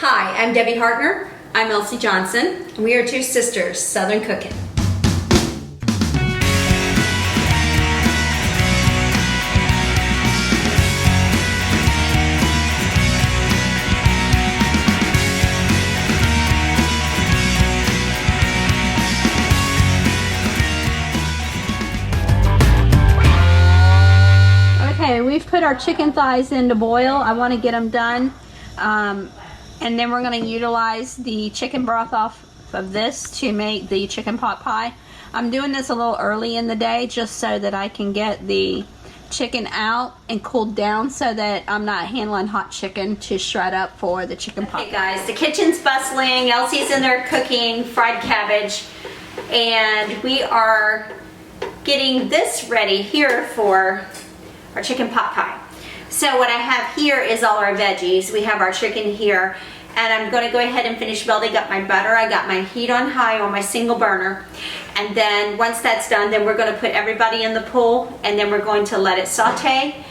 Hi, I'm Debbie Hartner. I'm Elsie Johnson. And we are two sisters, Southern Cooking. Okay, we've put our chicken thighs in to boil. I want to get them done. And then we're going to utilize the chicken broth off of this to make the chicken pot pie. I'm doing this a little early in the day just so that I can get the chicken out and cooled down so that I'm not handling hot chicken to shred up for the chicken pot. Hey guys, the kitchen's bustling. Elsie's in there cooking fried cabbage. And we are getting this ready here for our chicken pot pie. So what I have here is all our veggies. We have our chicken here, and I'm going to go ahead and finish melting up my butter. I got my heat on high on my single burner, and then once that's done, then we're going to put everybody in the pool, and then we're going to let it saute.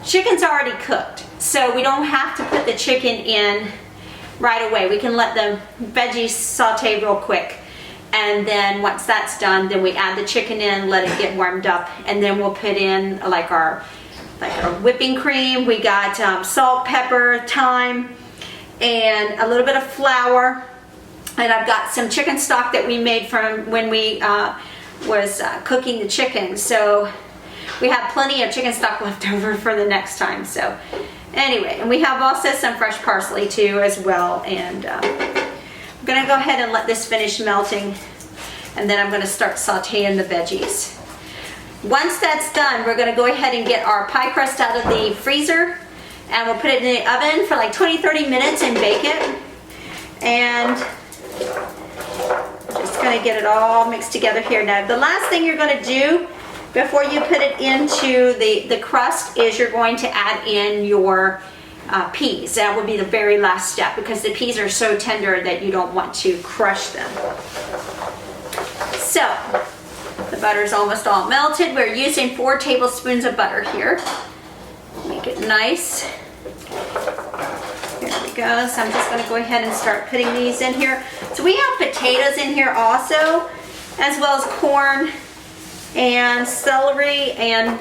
Chicken's already cooked, so we don't have to put the chicken in right away. We can let the veggies saute real quick, and then once that's done, then we add the chicken in, let it get warmed up, and then we'll put in like our whipping cream. We got salt, pepper, thyme, and a little bit of flour. And I've got some chicken stock that we made from when we was cooking the chicken. So we have plenty of chicken stock left over for the next time. So anyway, and we have also some fresh parsley too as well. And I'm gonna go ahead and let this finish melting, and then I'm gonna start sauteing the veggies. Once that's done, we're gonna go ahead and get our pie crust out of the freezer, and we'll put it in the oven for like 20-30 minutes and bake it. And just gonna get it all mixed together here. Now, the last thing you're gonna do before you put it into the crust is you're going to add in your peas. That will be the very last step because the peas are so tender that you don't want to crush them. So, the butter's almost all melted. We're using 4 tablespoons of butter here. Make it nice. Here we go. So I'm just going to go ahead and start putting these in here. So we have potatoes in here also, as well as corn and celery, and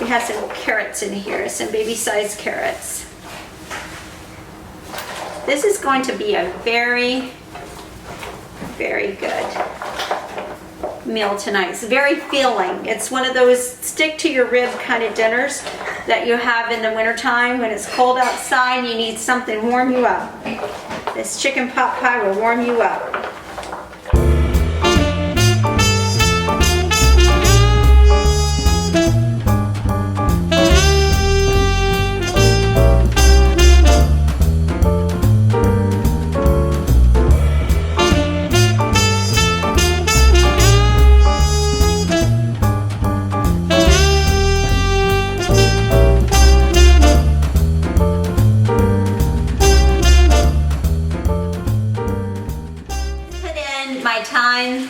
we have some carrots in here, some baby-sized carrots. This is going to be a very, very good meal tonight. It's very filling. It's one of those stick to your rib kind of dinners that you have in the wintertime when it's cold outside and you need something to warm you up. This chicken pot pie will warm you up. Thyme,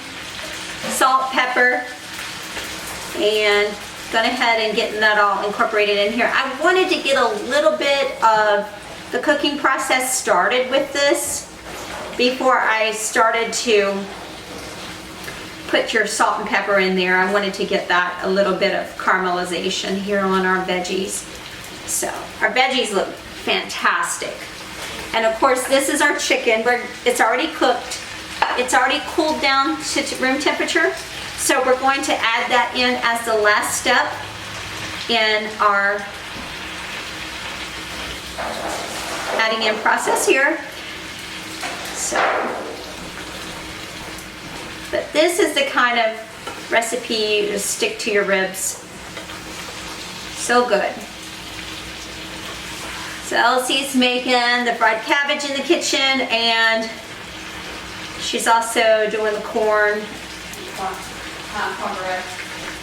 salt, pepper, and gone ahead and getting that all incorporated in here. I wanted to get a little bit of the cooking process started with this before I started to put your salt and pepper in there. I wanted to get that a little bit of caramelization here on our veggies. So our veggies look fantastic. And of course this is our chicken. It's already cooked. It's already cooled down to room temperature, so we're going to add that in as the last step in our adding in process here. So, but this is the kind of recipe to stick to your ribs. So good. So Elsie's making the fried cabbage in the kitchen, and she's also doing the cornbread.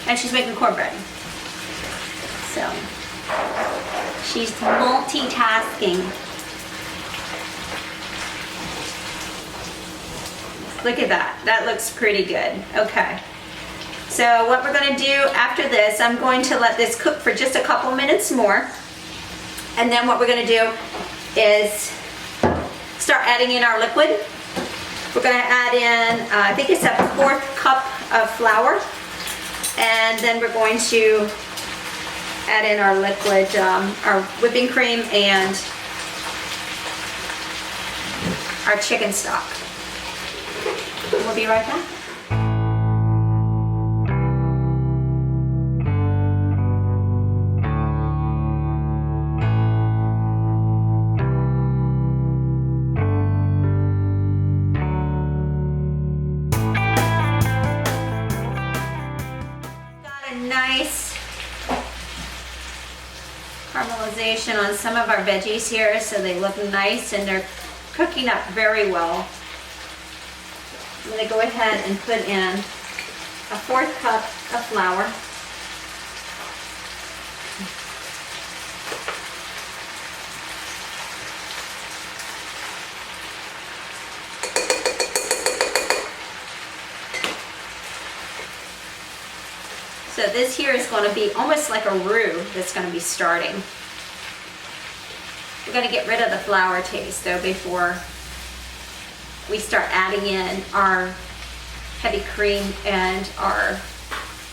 And she's making cornbread. So, she's multitasking. Look at that. That looks pretty good. Okay. So what we're going to do after this, I'm going to let this cook for just a couple minutes more. And then what we're going to do is start adding in our liquid. We're going to add in, I think it's a 1/4 cup of flour. And then we're going to add in our liquid, our whipping cream and our chicken stock. We'll be right back. Nice caramelization on some of our veggies here, so they look nice and they're cooking up very well. I'm going to go ahead and put in a 1/4 cup of flour. So this here is going to be almost like a roux that's going to be starting. We're going to get rid of the flour taste though before we start adding in our heavy cream and our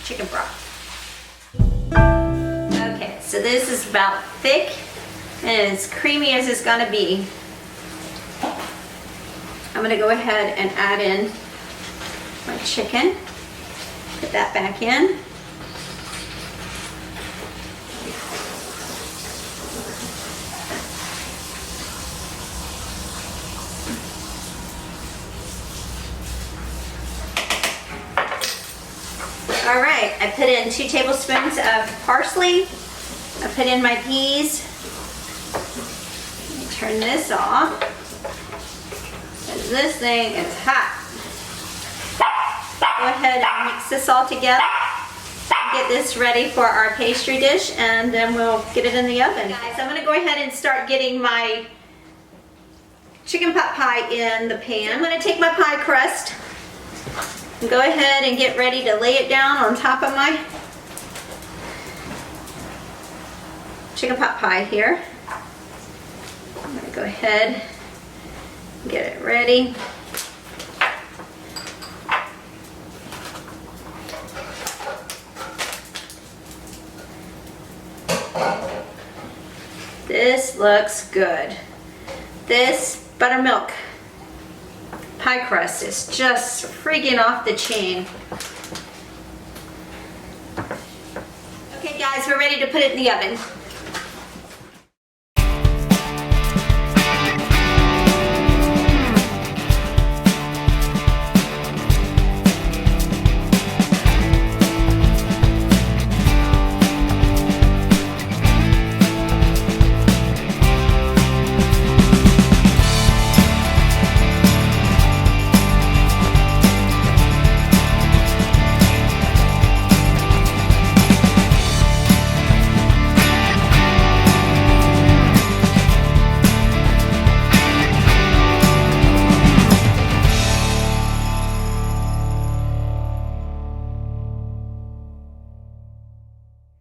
chicken broth. Okay, so this is about thick and as creamy as it's going to be. I'm going to go ahead and add in my chicken. Put that back in. All right, I put in 2 tablespoons of parsley. I put in my peas. Let me turn this off. Because this thing is hot. Go ahead and mix this all together. Get this ready for our pastry dish and then we'll get it in the oven. Guys, I'm going to go ahead and start getting my chicken pot pie in the pan. I'm going to take my pie crust and go ahead and get ready to lay it down on top of my chicken pot pie here. I'm going to go ahead and get it ready. This looks good. This buttermilk pie crust is just freaking off the chain. Okay guys, we're ready to put it in the oven.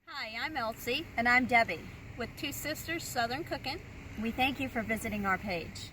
Hi, I'm Elsie. And I'm Debbie, with Two Sisters Southern Cooking. We thank you for visiting our page.